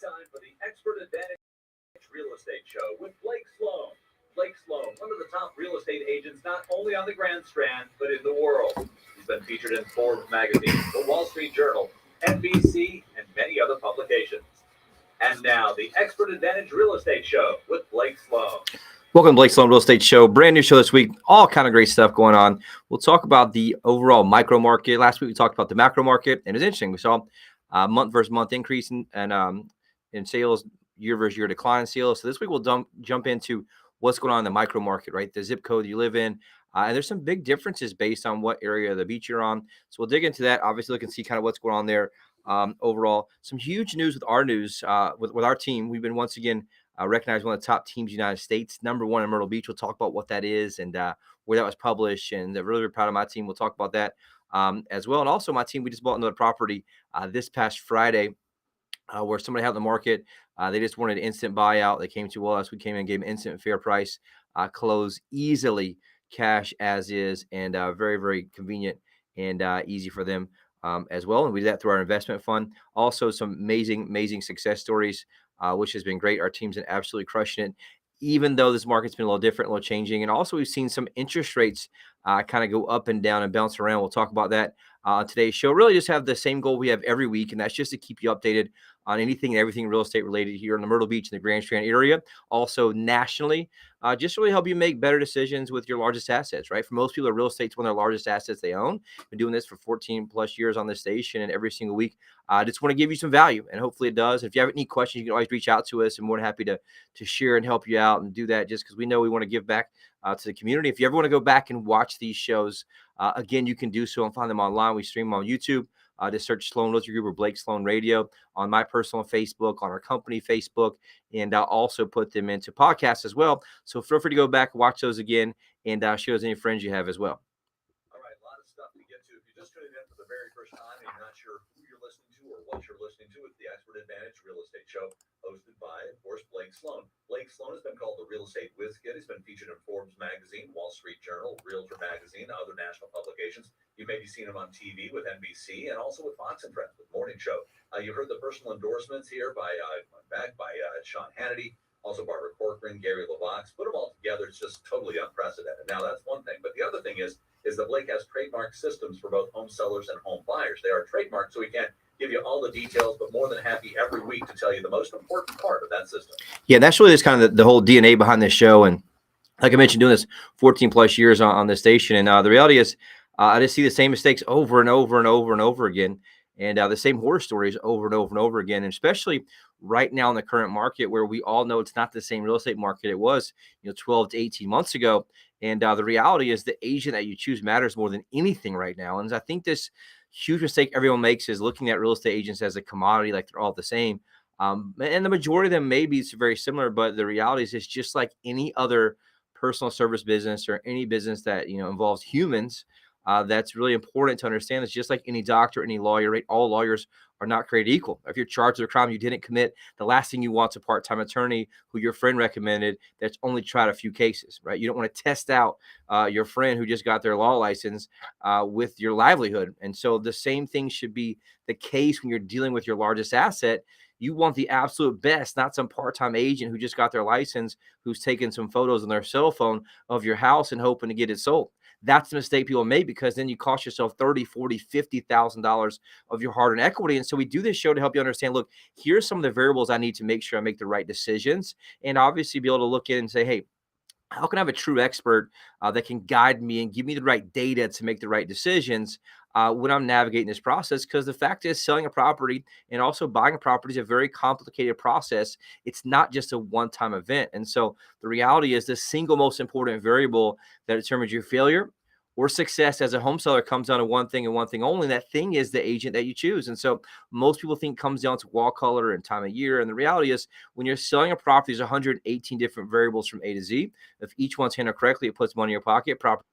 time for the Expert Advantage Real Estate Show with Blake Sloan. Blake Sloan, one of the top real estate agents not only on the Grand Strand, but in the world. He's been featured in Forbes magazine, the Wall Street Journal, NBC, and many other publications. And now, the Expert Advantage Real Estate Show with Blake Sloan. Welcome to Blake Sloan Real Estate Show. Brand new show this week. All kind of great stuff going on. We'll talk about the overall micro market. Last week we talked about the macro market, and it's interesting. We saw month versus month increase in sales, year versus year decline in sales. So this week we'll jump into what's going on in the micro market, right? The zip code you live in. And there's some big differences based on what area of the beach you're on. So we'll dig into that. Obviously, look and see kind of what's going on there. Overall, some huge news with our news, with our team. We've been once again recognized one of the top teams in the United States, #1 in Myrtle Beach. We'll talk about what that is and where that was published. And I'm really, really proud of my team. We'll talk about that as well. And also my team, we just bought another property this past Friday where somebody had the market. They just wanted an instant buyout. They came to us. We came in and gave them instant fair price, close easily, cash as is, and very, very convenient and easy for them as well. And we did that through our investment fund. Also, some amazing success stories, which has been great. Our team's been absolutely crushing it, even though this market's been a little different, a little changing. And also, we've seen some interest rates kind of go up and down and bounce around. We'll talk about that on today's show. Really just have the same goal we have every week, and that's just to keep you updated on anything and everything real estate related here in the Myrtle Beach and the Grand Strand area. Also nationally, just really help you make better decisions with your largest assets, right? For most people, real estate's one of their largest assets they own. Been doing this for 14 plus years on this station, and every single week, I just want to give you some value, and hopefully it does. If you have any questions, you can always reach out to us, and we're happy to share and help you out and do that, just because we know we want to give back to the community. If you ever want to go back and watch these shows, again, you can do so and find them online. We stream them on YouTube. Just search Sloan Realty Group or Blake Sloan Radio on my personal Facebook, on our company Facebook, and I'll also put them into podcasts as well. So feel free to go back, watch those again, and share those any friends you have as well. All right, a lot of stuff to get to. If you're just tuning in for the very first time and you're not sure who you're listening to or what you're listening to, it's the Expert Advantage Real Estate Show, hosted by, of course, Blake Sloan. Blake Sloan has been called the real estate whiz kid. He's been featured in Forbes magazine, Wall Street Journal, Realtor magazine, other national publications. You may be seeing him on TV with NBC and also with Fox and Friends with Morning Show. You heard the personal endorsements here by Sean Hannity, also Barbara Corcoran, Gary LaVox. Put them all together, it's just totally unprecedented. Now, that's one thing. But the other thing is that Blake has trademark systems for both home sellers and home buyers. They are trademarked, so we can't give you all the details, but more than happy every week to tell you the most important part of that system. Yeah, that's really just kind of the whole DNA behind this show. And like I mentioned, doing this 14 plus years on this station. And the reality is, I just see the same mistakes over and over again. And the same horror stories over and over again. And especially right now in the current market, where we all know it's not the same real estate market it was, 12 to 18 months ago. And the reality is the agent that you choose matters more than anything right now. And I think this huge mistake everyone makes is looking at real estate agents as a commodity, like they're all the same. And the majority of them may be very similar, but the reality is it's just like any other personal service business or any business that involves humans. That's really important to understand. It's just like any doctor, any lawyer, right? All lawyers are not created equal. If you're charged with a crime you didn't commit, the last thing you want is a part-time attorney who your friend recommended that's only tried a few cases, right? You don't want to test out your friend who just got their law license with your livelihood. And so the same thing should be the case when you're dealing with your largest asset. You want the absolute best, not some part-time agent who just got their license, who's taking some photos on their cell phone of your house and hoping to get it sold. That's the mistake people make, because then you cost yourself $30,000, $40,000, $50,000 of your hard-earned equity. And so we do this show to help you understand, look, here's some of the variables I need to make sure I make the right decisions, and obviously be able to look in and say, hey, how can I have a true expert that can guide me and give me the right data to make the right decisions when I'm navigating this process? Because the fact is, selling a property and also buying a property is a very complicated process. It's not just a one-time event. And so the reality is the single most important variable that determines your failure or success as a home seller comes down to one thing and one thing only. And that thing is the agent that you choose. And so most people think it comes down to wall color and time of year. And the reality is, when you're selling a property, there's 118 different variables from A to Z. If each one's handled correctly, it puts money in your pocket. Property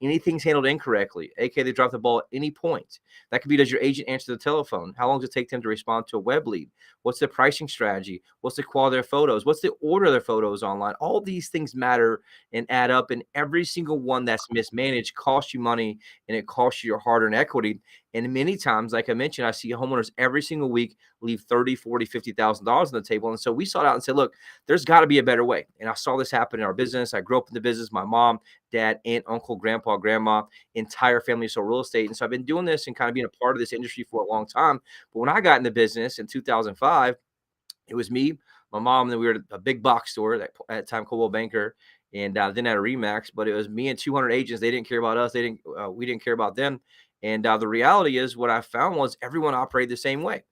anything's handled incorrectly, aka they drop the ball at any point. That could be, does your agent answer the telephone? How long does it take them to respond to a web lead? What's the pricing strategy? What's the quality of their photos? What's the order of their photos online? All these things matter and add up, and every single one that's mismanaged costs you money, and it costs you your hard-earned equity. And many times, like I mentioned, I see homeowners every single week leave 30, 40, $50,000 on the table. And so we sought out and said, look, there's got to be a better way. And I saw this happen in our business. I grew up in the business. My mom, dad, aunt, uncle, grandpa, grandma, entire family sold real estate. And so I've been doing this and kind of being a part of this industry for a long time. But when I got in the business in 2005, it was me, my mom, and then we were at a big box store at that time, Coldwell Banker, and then at a Remax. But it was me and 200 agents. They didn't care about us. We didn't care about them. And the reality is, what I found was everyone operated the same way.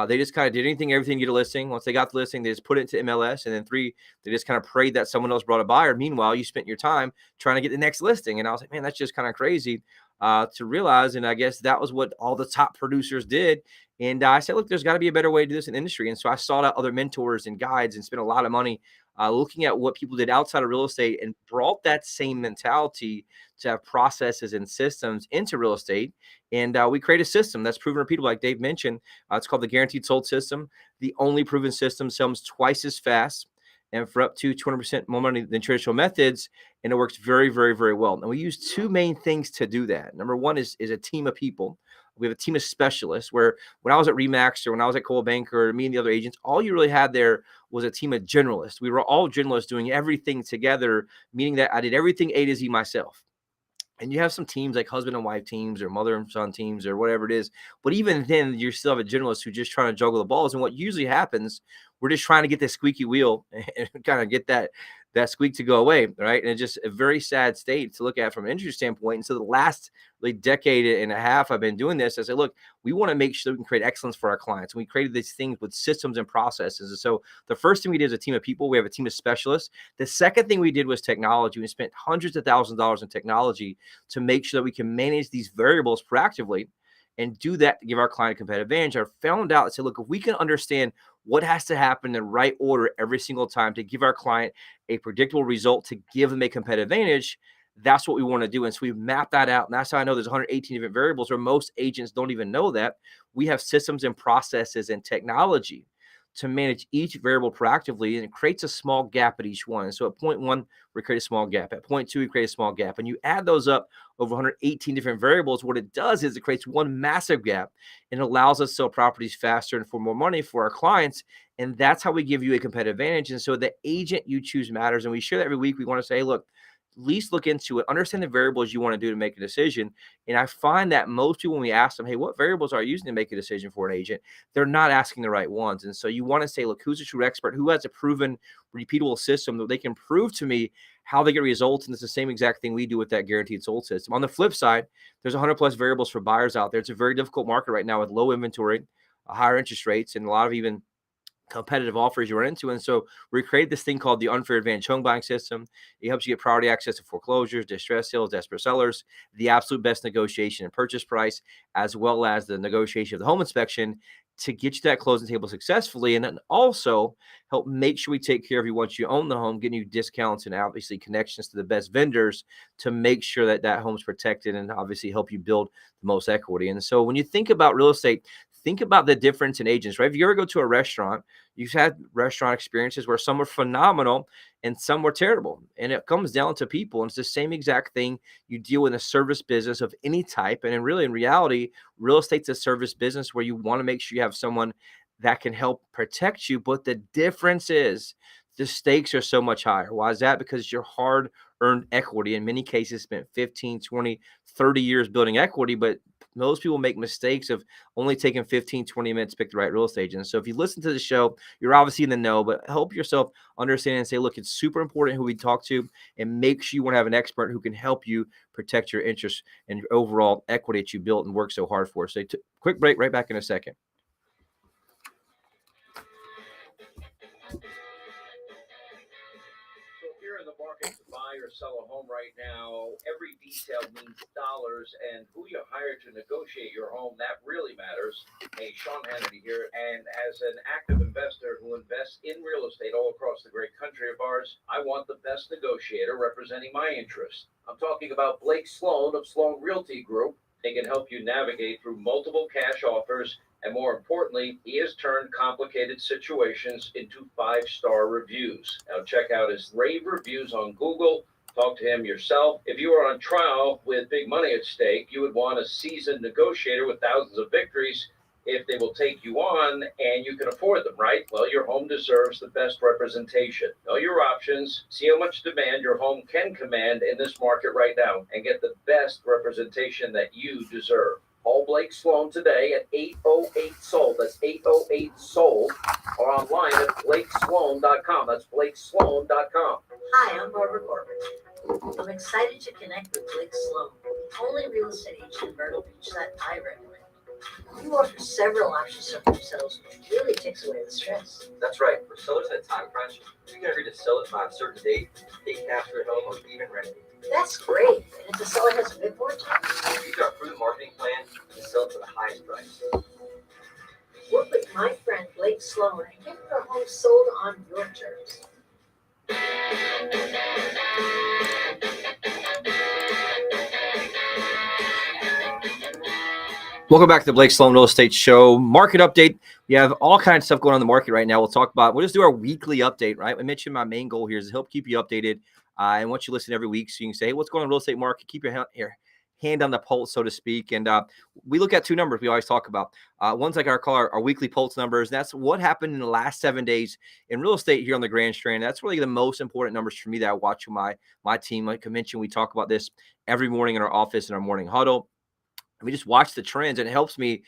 They just kind of did everything to get a listing. Once they got the listing, they just put it into MLS. And then 3, they just kind of prayed that someone else brought a buyer. Meanwhile, you spent your time trying to get the next listing. And I was like, man, that's just kind of crazy to realize. And I guess that was what all the top producers did. And I said, look, there's got to be a better way to do this in the industry. And so I sought out other mentors and guides and spent a lot of money looking at what people did outside of real estate, and brought that same mentality to have processes and systems into real estate. And we create a system that's proven repeatable, like Dave mentioned. It's called the Guaranteed Sold System. The only proven system, sells twice as fast and for up to 200% more money than traditional methods. And it works very, very, very well. And we use 2 main things to do that. Number one is a team of people. We have a team of specialists, where when I was at Remax or when I was at Coldwell Banker, or me and the other agents, all you really had there was a team of generalists. We were all generalists doing everything together, meaning that I did everything A to Z myself. And you have some teams like husband and wife teams or mother and son teams or whatever it is. But even then, you still have a generalist who's just trying to juggle the balls. And what usually happens, we're just trying to get this squeaky wheel and kind of get that squeak to go away, right? And it's just a very sad state to look at from an industry standpoint. And so the last decade and a half I've been doing this, I said, look, we want to make sure we can create excellence for our clients. And we created these things with systems and processes. And so the first thing we did is a team of people. We have a team of specialists. The second thing we did was technology. We spent hundreds of thousands of dollars in technology to make sure that we can manage these variables proactively and do that to give our client a competitive advantage. I found out, I said, look, if we can understand what has to happen in the right order every single time to give our client a predictable result, to give them a competitive advantage, that's what we want to do. And so we've mapped that out. And that's how I know there's 118 different variables, where most agents don't even know that. We have systems and processes and technology to manage each variable proactively, and it creates a small gap at each one. And so at point 1, we create a small gap. At point 2, we create a small gap. And you add those up over 118 different variables. What it does is it creates one massive gap, and allows us to sell properties faster and for more money for our clients. And that's how we give you a competitive advantage. And so the agent you choose matters. And we share that every week. We want to say, hey, look, at least look into it, understand the variables you want to do to make a decision. And I find that most people, when we ask them, hey, what variables are you using to make a decision for an agent, they're not asking the right ones. And so you want to say, look, who's a true expert? Who has a proven, repeatable system that they can prove to me how they get results? And it's the same exact thing we do with that Guaranteed Sold System. On the flip side, there's 100+ variables for buyers out there. It's a very difficult market right now with low inventory, higher interest rates, and a lot of even competitive offers you run into. And so we created this thing called the Unfair Advantage Home Buying System. It helps you get priority access to foreclosures, distress sales, desperate sellers, the absolute best negotiation and purchase price, as well as the negotiation of the home inspection, to get you to that closing table successfully. And then also help make sure we take care of you once you own the home, getting you discounts and obviously connections to the best vendors to make sure that that home's protected, and obviously help you build the most equity. And so when you think about real estate, think about the difference in agents, right? If you ever go to a restaurant, you've had restaurant experiences where some were phenomenal and some were terrible. And it comes down to people. And it's the same exact thing you deal in a service business of any type. And in reality, real estate's a service business where you want to make sure you have someone that can help protect you. But the difference is the stakes are so much higher. Why is that? Because your hard-earned equity, in many cases, spent 15, 20, 30 years building equity, but most people make mistakes of only taking 15, 20 minutes to pick the right real estate agent. So if you listen to the show, you're obviously in the know, but help yourself understand and say, look, it's super important who we talk to, and make sure you want to have an expert who can help you protect your interests and your overall equity that you built and worked so hard for. So quick break, right back in a second. So if you're in the market to buy buy or sell a home right now, every detail means dollars, and who you hire to negotiate your home, that really matters. Hey, Sean Hannity here, and as an active investor who invests in real estate all across the great country of ours, I want the best negotiator representing my interests. I'm talking about Blake Sloan of Sloan Realty Group. They can help you navigate through multiple cash offers, and more importantly, he has turned complicated situations into 5-star reviews. Now check out his rave reviews on Google. Talk to him yourself. If you are on trial with big money at stake, you would want a seasoned negotiator with thousands of victories if they will take you on and you can afford them, right? Well, your home deserves the best representation. Know your options, see how much demand your home can command in this market right now, and get the best representation that you deserve. Call Blake Sloan today at 808-SOLD. That's 808-SOLD. Or online at blakesloan.com. That's blakesloan.com. Hi, I'm Barbara Corbett. I'm excited to connect with Blake Sloan, the only real estate agent in Myrtle Beach that I recommend. You offer several options for themselves, which really takes away the stress. That's right. For sellers in a time crunch, you can agree to sell it by a certain date, take cash for your home, or even rent it. That's great. And if the seller has a bid for it, Use our proven marketing plan to sell it for the highest price. work with my friend Blake Sloan and get your home sold on your terms. Welcome back to the Blake Sloan Real Estate Show. Market update. We have all kinds of stuff going on in the market right now. We'll just do our weekly update, right? I mentioned my main goal here is to help keep you updated. And want you to listen every week so you can say, hey, what's going on in the real estate market? Keep your hand on the pulse, so to speak. And we look at two numbers we always talk about. One's like our weekly pulse numbers. That's what happened in the last 7 days in real estate here on the Grand Strand. That's really the most important numbers for me that I watch with my team. Like I mentioned, we talk about this every morning in our office in our morning huddle. We just watch the trends, and it helps me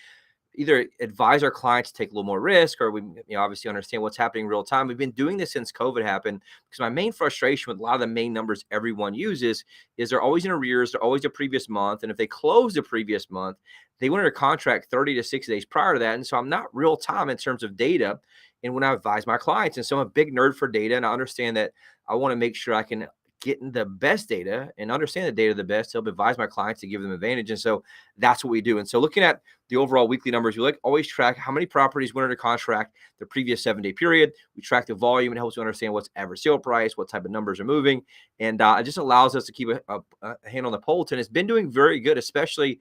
either advise our clients to take a little more risk, or we obviously understand what's happening in real time. We've been doing this since COVID happened, because my main frustration with a lot of the main numbers everyone uses is they're always in arrears. They're always the previous month. And if they close the previous month, they went under contract 30 to 60 days prior to that. And so I'm not real time in terms of data. And when I advise my clients, and so I'm a big nerd for data, and I understand that I want to make sure I can getting the best data and understand the data the best to help advise my clients to give them advantage. And so that's what we do. And so looking at the overall weekly numbers, we always track how many properties went under contract the previous 7-day period. We track the volume and helps you understand what's average sale price, what type of numbers are moving. And it just allows us to keep a hand on the pulse. And it's been doing very good, especially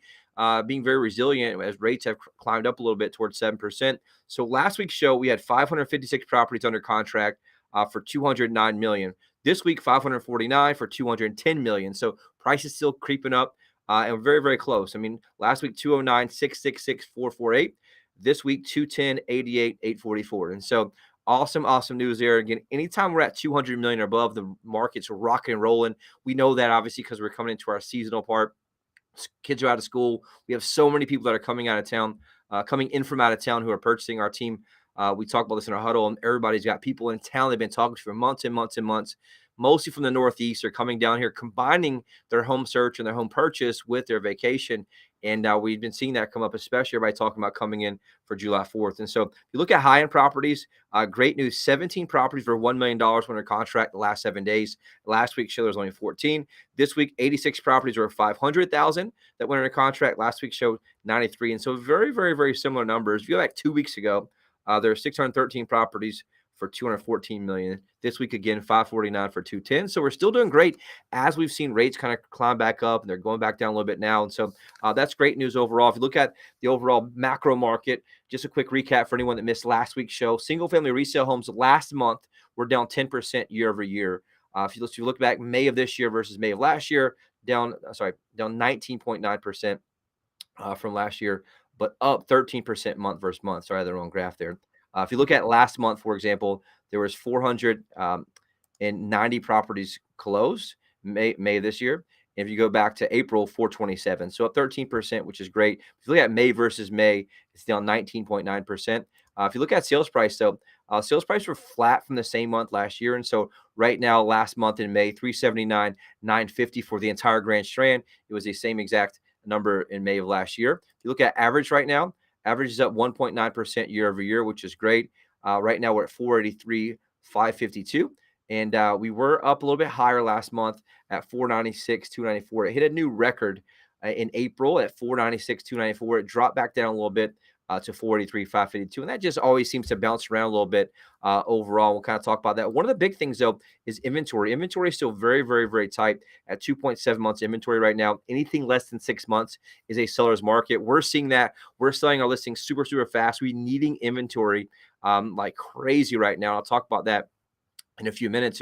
being very resilient as rates have climbed up a little bit towards 7%. So last week's show, we had 556 properties under contract for $209 million. This week, 549 for $210 million. So price is still creeping up, and we're very, very close. I mean, last week, 209, 666, 448. This week, 210, 88, 844. And so awesome news there. Again, anytime we're at 200 million or above, the market's rocking and rolling. We know that obviously because we're coming into our seasonal part. Kids are out of school. We have so many people that are coming out of town, coming in from out of town who are purchasing our team. We talk about this in our huddle, and everybody's got people in town they've been talking to for months and months and months, mostly from the Northeast. They're coming down here, combining their home search and their home purchase with their vacation. And we've been seeing that come up, especially everybody talking about coming in for July 4th. And so if you look at high-end properties, great news, 17 properties for $1 million went under contract the last 7 days. Last week, show there was only 14. This week, 86 properties were $500,000 that went under contract. Last week showed 93. And so very, very, very similar numbers. If you go back 2 weeks ago, there are 613 properties for $214 million. This week, again, 549 for $210. So we're still doing great as we've seen rates kind of climb back up, and they're going back down a little bit now. And so that's great news overall. If you look at the overall macro market, just a quick recap for anyone that missed last week's show. Single-family resale homes last month were down 10% year over year. If you look back May of this year versus May of last year, down 19.9% from last year, but up 13% month versus month. Sorry, I had the wrong graph there. If you look at last month, for example, there was 490 properties closed May of this year. And if you go back to April, 427. So up 13%, which is great. If you look at May versus May, it's down 19.9%. If you look at sales price, though, sales price were flat from the same month last year. And so right now, last month in May, 379, 950 for the entire Grand Strand. It was the same exact number in May of last year. If you look at average right now, average is up 1.9% year over year, which is great. Right now we're at 483, 552. And we were up a little bit higher last month at 496, 294. It hit a new record in April at 496, 294. It dropped back down a little bit to 483, 552. And that just always seems to bounce around a little bit overall. We'll kind of talk about that. One of the big things, though, is inventory. Inventory is still very, very, very tight at 2.7 months inventory right now. Anything less than 6 months is a seller's market. We're seeing that. We're selling our listings super, super fast. We're needing inventory like crazy right now. I'll talk about that in a few minutes.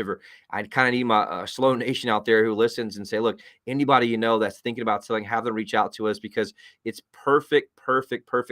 I'd kind of need my Sloan Nation out there who listens and say, look, anybody you know that's thinking about selling, have them reach out to us, because it's perfect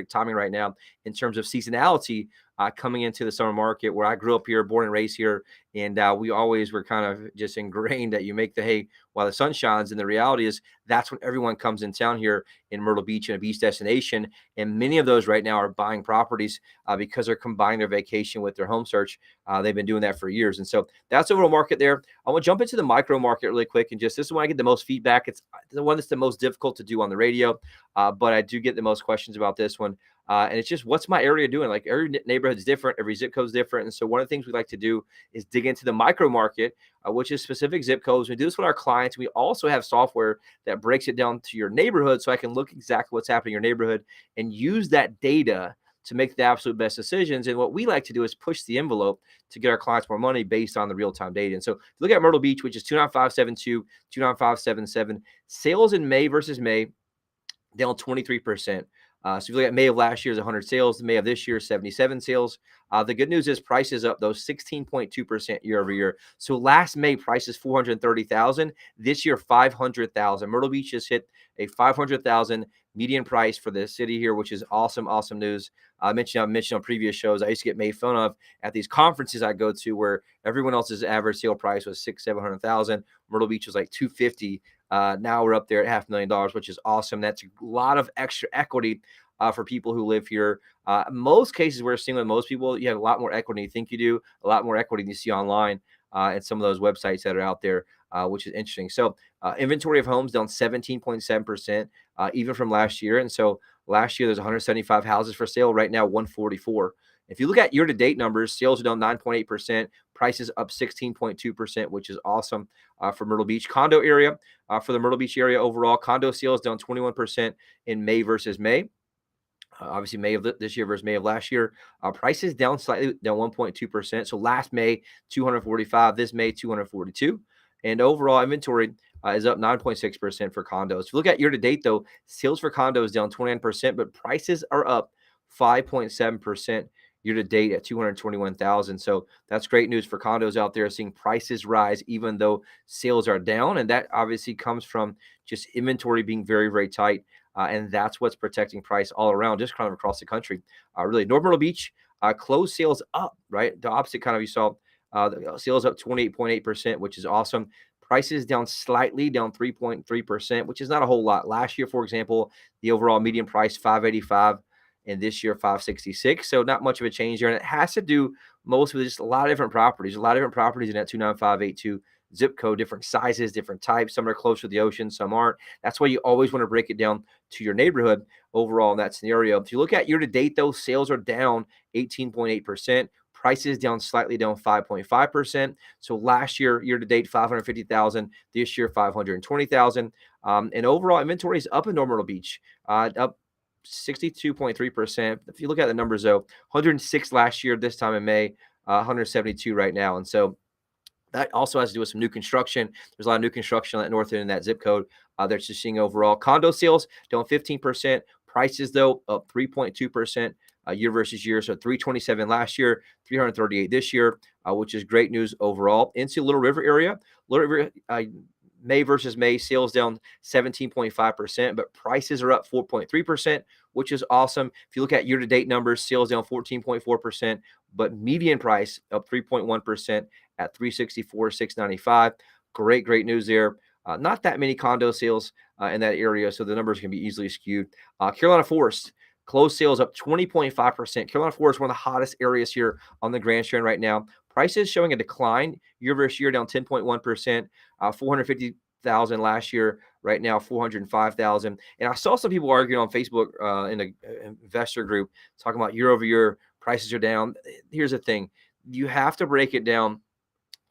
timing right now in terms of seasonality coming into the summer market, where I grew up here, born and raised here. And we always were kind of just ingrained that you make the hay while the sun shines. And the reality is that's when everyone comes in town here in Myrtle Beach and a beach destination. And many of those right now are buying properties because they're combining their vacation with their home search. They've been doing that for years. And so that's the overall market there. I want to jump into the micro market really quick. And just, this is when I get the most feedback. It's the one that's the most difficult to do on the radio. But I do get the most questions about this one. And it's just, what's my area doing? Like, every neighborhood is different. Every zip code is different. And so one of the things we like to do is dig into the micro market, which is specific zip codes. We do this with our clients. We also have software that breaks it down to your neighborhood, so I can look exactly what's happening in your neighborhood and use that data to make the absolute best decisions. And what we like to do is push the envelope to get our clients more money based on the real-time data. And so if you look at Myrtle Beach, which is 29572, 29577, sales in May versus May, down 23%. So if you look at May of last year's 100 sales, May of this year, 77 sales. The good news is price is up, though, 16.2% year over year. So last May, price is 430,000. This year, 500,000. Myrtle Beach just hit a 500,000 median price for the city here, which is awesome news. I mentioned on previous shows, I used to get made fun of at these conferences I go to where everyone else's average sale price was 600,000-700,000. Myrtle Beach was like 250. Now we're up there at $500,000, which is awesome. That's a lot of extra equity for people who live here. Most cases we're seeing with most people, you have a lot more equity than you think you do, a lot more equity than you see online and some of those websites that are out there, which is interesting. So inventory of homes down 17.7%, even from last year. And so last year there's 175 houses for sale. Right now, 144. If you look at year-to-date numbers, sales are down 9.8%, prices up 16.2%, which is awesome for Myrtle Beach. Condo area, for the Myrtle Beach area overall, condo sales down 21% in May versus May. Obviously, May of this year versus May of last year. Prices down slightly, down 1.2%. So last May, 245. This May, 242. And overall inventory is up 9.6% for condos. If you look at year-to-date, though, sales for condos down 29%, but prices are up 5.7% year-to-date at 221,000. So that's great news for condos out there, seeing prices rise even though sales are down. And that obviously comes from just inventory being very, very tight. And that's what's protecting price all around, just kind of across the country. Really, North Myrtle Beach, closed sales up, right? The opposite kind of, you saw the sales up 28.8%, which is awesome. Prices down slightly, down 3.3%, which is not a whole lot. Last year, for example, the overall median price, $585, and this year, $566. So not much of a change there. And it has to do most with just a lot of different properties, in that 29582 zip code, different sizes, different types. Some are closer to the ocean, some aren't. That's why you always want to break it down to your neighborhood overall in that scenario. If you look at year-to-date, though, sales are down 18.8%. Prices down slightly, down 5.5%. So last year, year-to-date, 550,000. This year, 520,000. And overall inventory is up in North Myrtle Beach, up 62.3%. If you look at the numbers, though, 106 last year, this time in May, 172 right now. And so that also has to do with some new construction. There's a lot of new construction on that north end in that zip code. They're just seeing overall condo sales down 15%. Prices, though, up 3.2% year versus year. So 327 last year, 338 this year, which is great news overall. Into Little River area, Little River, May versus May, sales down 17.5%, but prices are up 4.3%, which is awesome. If you look at year-to-date numbers, sales down 14.4%, but median price up 3.1% at $364,695. Great news there. Not that many condo sales in that area, so the numbers can be easily skewed. Carolina Forest, closed sales up 20.5%. Carolina Forest, one of the hottest areas here on the Grand Strand right now. Prices showing a decline year versus year, down 10.1%, 450,000 last year, right now 405,000. And I saw some people arguing on Facebook in an investor group talking about year over year prices are down. Here's the thing. You have to break it down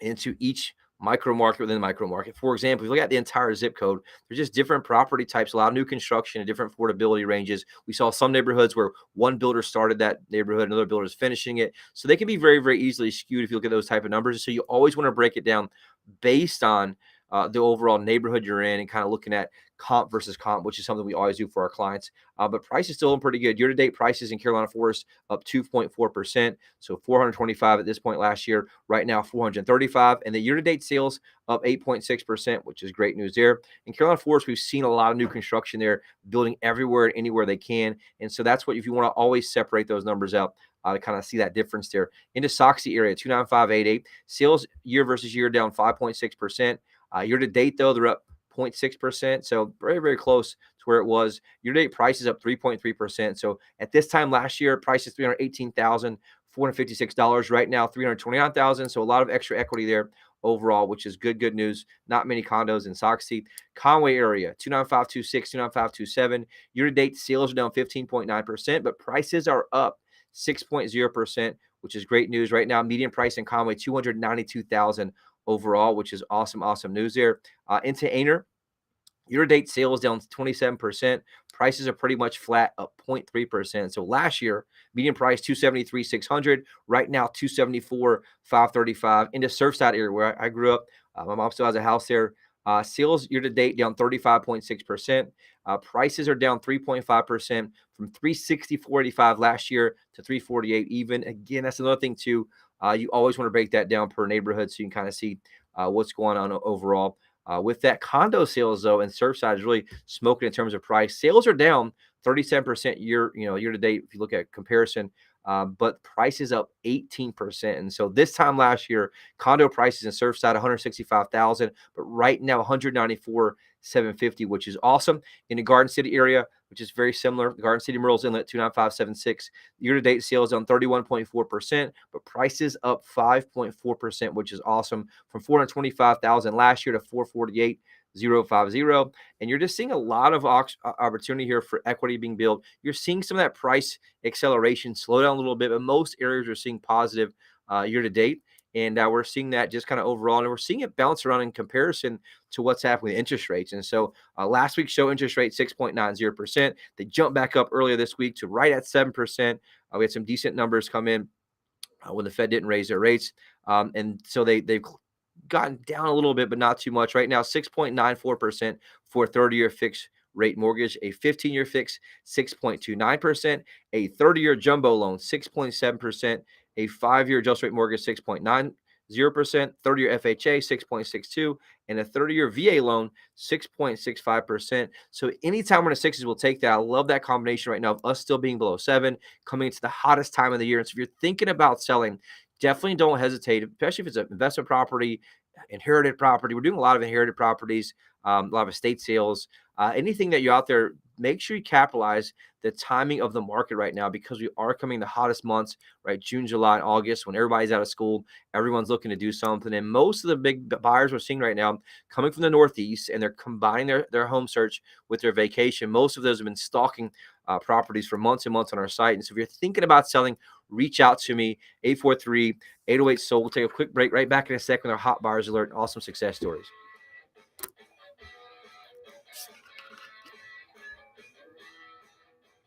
into each micro market within the micro market. For example, if you look at the entire zip code, there's just different property types, a lot of new construction and different affordability ranges. We saw some neighborhoods where one builder started that neighborhood, another builder is finishing it. So they can be very, very easily skewed if you look at those type of numbers. So you always want to break it down based on the overall neighborhood you're in and kind of looking at comp versus comp, which is something we always do for our clients. But price is still in pretty good. Year-to-date prices in Carolina Forest up 2.4%. So 425 at this point last year. Right now, 435. And the year-to-date sales up 8.6%, which is great news there. In Carolina Forest, we've seen a lot of new construction there, building everywhere and anywhere they can. And so that's what, if you want to always separate those numbers out, to kind of see that difference there. Into Soxy area, 29588. Sales year versus year down 5.6%. Year to date, though, they're up 0.6%. So very, very close to where it was. Year to date prices up 3.3%. So at this time last year, prices $318,456. Right now, $329,000. So a lot of extra equity there overall, which is good news. Not many condos in Soxy. Conway area, 29526, 29527. Year to date, sales are down 15.9%, but prices are up 6.0%, which is great news. Right now, median price in Conway, $292,000 overall, which is awesome news there. Into Aner, year-to-date sales down 27%. Prices are pretty much flat, up 0.3%. So last year, median price $273,600. Right now, $274,535. Into Surfside area where I grew up, my mom still has a house there. Sales year-to-date down 35.6%. Prices are down 3.5% from $364.85 last year to $348 even. Again, that's another thing too. You always want to break that down per neighborhood so you can kind of see what's going on overall. With that, condo sales though, and Surfside is really smoking in terms of price. Sales are down 37% year to date if you look at comparison, but prices up 18%. And so this time last year, condo prices in Surfside $165,000, but right now $194,750, which is awesome. In the Garden City area, which is very similar, Garden City Myrtle's Inlet 29576. Year-to-date sales down 31.4%, but prices up 5.4%, which is awesome. From $425,000 last year to $448,050. And you're just seeing a lot of opportunity here for equity being built. You're seeing some of that price acceleration slow down a little bit, but most areas are seeing positive year-to-date. And we're seeing that just kind of overall, and we're seeing it bounce around in comparison to what's happening with interest rates. And so last week's show interest rate 6.90%. They jumped back up earlier this week to right at 7%. We had some decent numbers come in when the Fed didn't raise their rates. And so they've gotten down a little bit, but not too much. Right now, 6.94% for a 30-year fixed rate mortgage, a 15-year fix, 6.29%, a 30-year jumbo loan, 6.7%, a 5-year adjust rate mortgage, 6.90%, 30-year FHA, 6.62%, and a 30-year VA loan, 6.65%. So anytime we're in the sixes, we'll take that. I love that combination right now of us still being below 7, coming into the hottest time of the year. And so if you're thinking about selling, definitely don't hesitate, especially if it's an investment property, inherited property. We're doing a lot of inherited properties, a lot of estate sales. Anything that you're out there, make sure you capitalize the timing of the market right now, because we are coming the hottest months, right? June, July, and August, when everybody's out of school, everyone's looking to do something. And most of the big buyers we're seeing right now coming from the Northeast, and they're combining their home search with their vacation. Most of those have been stalking properties for months and months on our site. And so if you're thinking about selling, reach out to me, 843-808-SOLD. We'll take a quick break. Right back in a second with our Hot Buyers Alert, awesome success stories.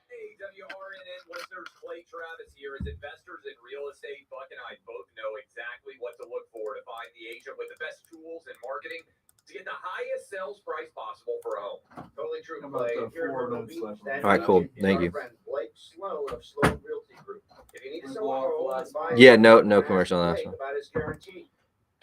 Hey, WRNN listeners, Clay Travis here. As investors in real estate, Buck and I both know exactly what to look for to find the agent with the best tools and marketing to get the highest sales price possible for a home. Totally true, Clay. Here in Myrtle Beach, that All right, cool. agent is Thank our you. friend Blake Sloan of Sloan Realty Group. If you need to sell a home and buy a Yeah, home, no ask commercial on that Blake one. about his guarantee.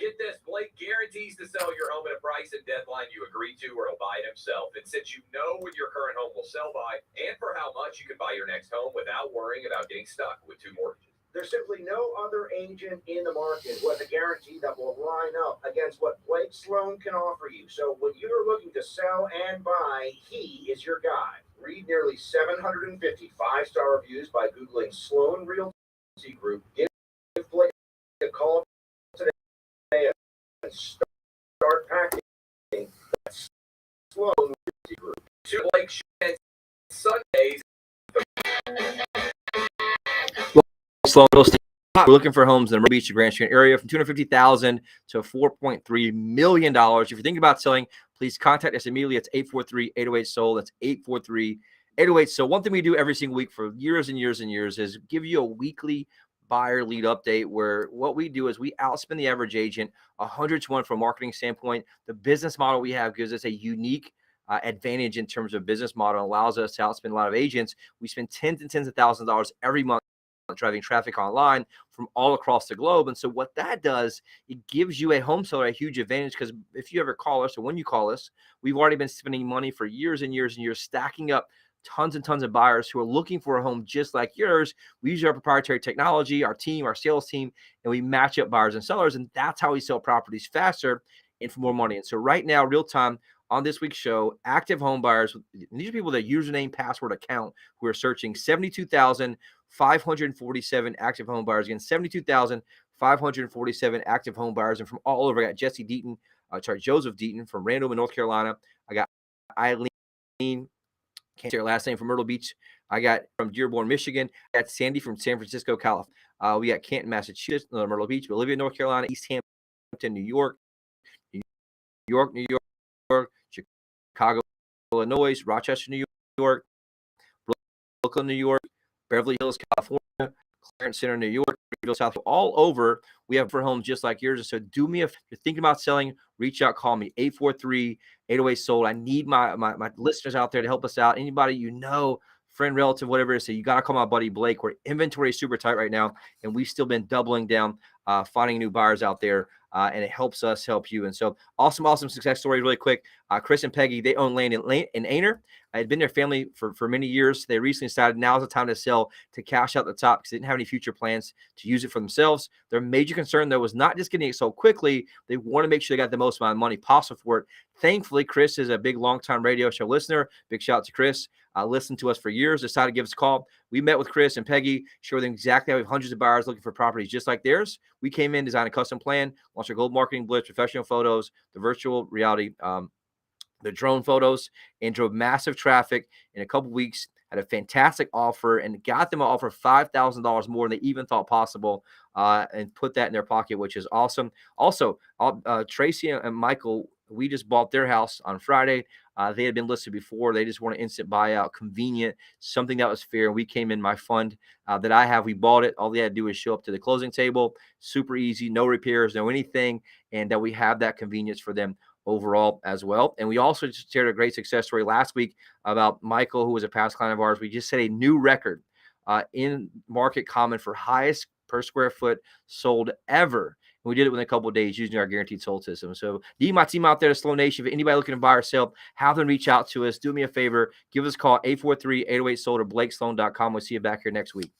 Get this, Blake guarantees to sell your home at a price and deadline you agree to, or he'll buy it himself. And since you know when your current home will sell by and for how much, you can buy your next home without worrying about getting stuck with 2 mortgages. There's simply no other agent in the market who has a guarantee that will line up against what Blake Sloan can offer you. So when you're looking to sell and buy, he is your guy. Read nearly 750 5-star reviews by Googling Sloan Realty Group. Give Blake a call today and start packing that Sloan Realty Group. To Blake Sundays. Sloan Real Estate We're looking for homes in the Myrtle Beach, Grand Strand area from $250,000 to $4.3 million. If you're thinking about selling, please contact us immediately. It's 843-808-SOLD. That's 843-808. So one thing we do every single week for years and years and years is give you a weekly buyer lead update, where what we do is we outspend the average agent 100 to 1 from a marketing standpoint. The business model we have gives us a unique advantage in terms of business model, allows us to outspend a lot of agents. We spend tens and tens of thousands of dollars every month driving traffic online from all across the globe. And so what that does, it gives you a home seller a huge advantage, because if you ever call us, or when you call us, we've already been spending money for years and years and years stacking up tons and tons of buyers who are looking for a home just like yours. We use our proprietary technology, our team, our sales team, and we match up buyers and sellers. And that's how we sell properties faster and for more money. And so right now, real time on this week's show, active home buyers, these are people that username, password, account, who are searching 72,547 active home buyers. Again, 72,547 active home buyers. And from all over, I got Joseph Deaton from Randall, North Carolina. I got Eileen, can't say her last name, from Myrtle Beach. I got from Dearborn, Michigan. I got Sandy from San Francisco, California. We got Canton, Massachusetts, Myrtle Beach, Bolivia, North Carolina, East Hampton, New York, Chicago, Illinois, Rochester, New York, Brooklyn, New York, Beverly Hills, California, Clarence Center, New York, South, all over. We have for homes just like yours. And so do me, if you're thinking about selling, reach out, call me, 843-808-SOLD. I need my listeners out there to help us out. Anybody you know, friend, relative, whatever it is, so you got to call my buddy Blake. Where inventory is super tight right now, and we've still been doubling down, finding new buyers out there, and it helps us help you. And so awesome success story really quick. Chris and Peggy, they own land in Aner. I had been their family for many years. They recently decided now's the time to sell, to cash out the top, because they didn't have any future plans to use it for themselves. Their major concern, though, was not just getting it sold quickly. They want to make sure they got the most amount of money possible for it. Thankfully, Chris is a big long-time radio show listener. Big shout out to Chris. Listened to us for years, decided to give us a call. We met with Chris and Peggy, showed them exactly how we have hundreds of buyers looking for properties just like theirs. We came in, designed a custom plan, launched our gold marketing blitz, professional photos, the virtual reality, the drone photos, and drove massive traffic in a couple weeks. Had a fantastic offer and got them an offer $5,000 more than they even thought possible, and put that in their pocket, which is awesome. Also, Tracy and Michael, we just bought their house on Friday. They had been listed before. They just want an instant buyout, convenient, something that was fair. We came in my fund that I have. We bought it. All they had to do is show up to the closing table. Super easy, no repairs, no anything, and that we have that convenience for them overall as well. And we also just shared a great success story last week about Michael, who was a past client of ours. We just set a new record in market comment for highest per square foot sold ever. And we did it within a couple of days using our guaranteed sold system. So need my team out there to Sloan Nation. If anybody looking to buy or sell, have them reach out to us. Do me a favor. Give us a call, 843-808-SOLD or BlakeSloan.com. We'll see you back here next week.